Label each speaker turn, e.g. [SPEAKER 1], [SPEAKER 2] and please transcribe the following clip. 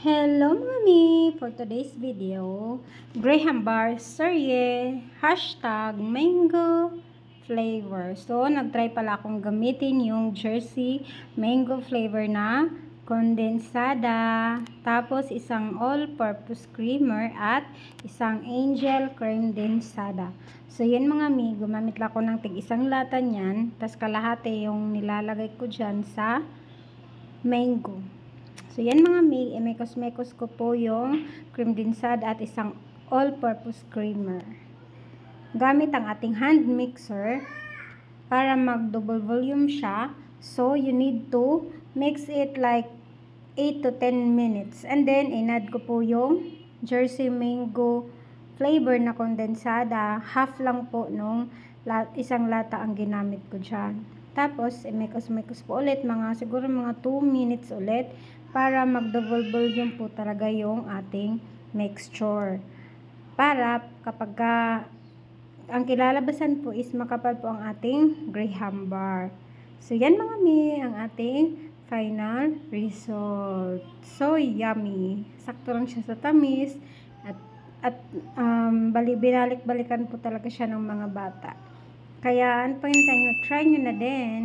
[SPEAKER 1] Hello mami! For today's video, Graham Bar Serye, hashtag mango flavor. So, nagtry pala akong gamitin yung Jersey mango flavor na kondensada, tapos isang all-purpose creamer at isang angel cream densada. So, yan mga mi, gumamit lang ako ng tig-isang lata niyan, tapos kalahati yung nilalagay ko dyan sa mango. So, yan mga mi, mekos-mekos ko po yung cream densada at isang all-purpose creamer. Gamit ang ating hand mixer para mag-double volume siya. So, you need to mix it like 8 to 10 minutes. And then, inad ko po yung Jersey mango flavor na kondensada. Half lang po nung isang lata ang ginamit ko dyan. Tapos, mekos-mekos po ulit, siguro mga 2 minutes ulit para mag-double volume po talaga yung ating mixture. Para kapag ang kilalabasan po is makapal po ang ating Graham Bar. So, yan mga mi, ang ating final result. So, yummy. Sakto lang siya sa tamis at binalik-balikan po talaga siya ng mga bata. Kaya, ano pa hintayin nyo? Try nyo na din.